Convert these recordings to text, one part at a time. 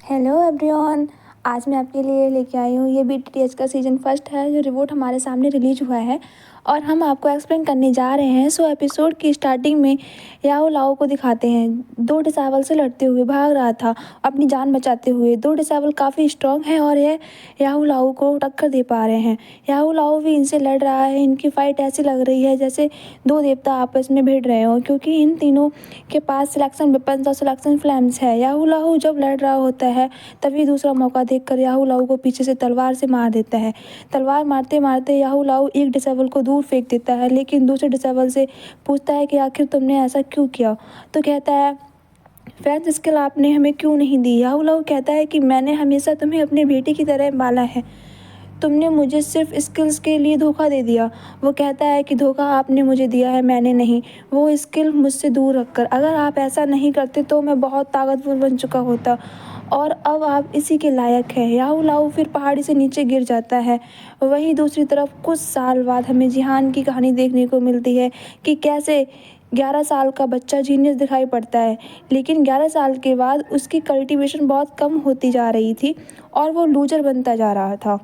Hello everyone. आज मैं आपके लिए लेके आई हूँ ये बीटीएस का सीज़न फर्स्ट है जो रिवोट हमारे सामने रिलीज हुआ है और हम आपको एक्सप्लेन करने जा रहे हैं। सो एपिसोड की स्टार्टिंग में याओ लाओ को दिखाते हैं। दो डिसेबल से लड़ते हुए भाग रहा था अपनी जान बचाते हुए। दो डिसेबल काफ़ी स्ट्रॉन्ग हैं और ये याओ लाओ को टक्कर दे पा रहे हैं। याओ लाओ भी इनसे लड़ रहा है। इनकी फाइट ऐसी लग रही है जैसे दो देवता आपस में भिड़ रहे हों, क्योंकि इन तीनों के पास सिलेक्शन वेपन्स और सिलेक्शन फ्लेम्स है। याहू लाहू जब लड़ रहा होता है तभी दूसरा मौका देखकर याहू लाहू को पीछे से तलवार से मार देता है। तलवार मारते मारते याहू लाहू एक डिसेबल को दूर फेंक देता है, लेकिन दूसरे डिसेबल से पूछता है कि आखिर तुमने ऐसा क्यों किया। तो कहता है, फ्रेंच स्किल आपने हमें क्यों नहीं दी। याहू लाहू कहता है कि मैंने हमेशा तुम्हें अपने बेटे की तरह पाला है, तुमने मुझे सिर्फ स्किल्स के लिए धोखा दे दिया। वो कहता है कि धोखा आपने मुझे दिया है, मैंने नहीं। वो स्किल मुझसे दूर रखकर, अगर आप ऐसा नहीं करते तो मैं बहुत ताकतवर बन चुका होता और अब आप इसी के लायक हैं। याहू लाहू फिर पहाड़ी से नीचे गिर जाता है। वहीं दूसरी तरफ कुछ साल बाद हमें जिहान की कहानी देखने को मिलती है कि कैसे 11 साल का बच्चा जीनियस दिखाई पड़ता है, लेकिन 11 साल के बाद उसकी कल्टीवेशन बहुत कम होती जा रही थी और वो लूजर बनता जा रहा था।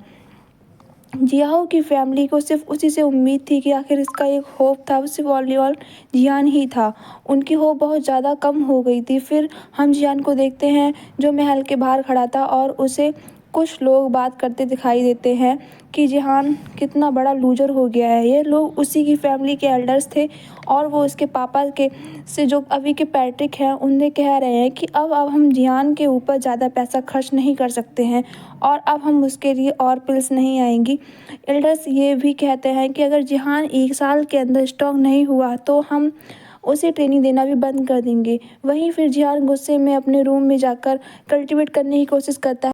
जियाओ की फैमिली को सिर्फ उसी से उम्मीद थी कि आखिर इसका एक होप था, वो सिर्फ ओनली जियान ही था। उनकी होप बहुत ज़्यादा कम हो गई थी। फिर हम जियान को देखते हैं जो महल के बाहर खड़ा था और उसे कुछ लोग बात करते दिखाई देते हैं कि जिहान कितना बड़ा लूजर हो गया है। ये लोग उसी की फैमिली के एल्डर्स थे और वो उसके पापा के से जो अभी के पैट्रिक हैं उन्हें कह रहे हैं कि अब हम जिहान के ऊपर ज़्यादा पैसा खर्च नहीं कर सकते हैं और अब हम उसके लिए और पिल्स नहीं आएंगी। एल्डर्स ये भी कहते हैं कि अगर जिहान 1 साल के अंदर स्ट्रॉन्ग नहीं हुआ तो हम उसे ट्रेनिंग देना भी बंद कर देंगे। वहीं फिर जिहान गुस्से में अपने रूम में जाकर कल्टीवेट करने की कोशिश करता है।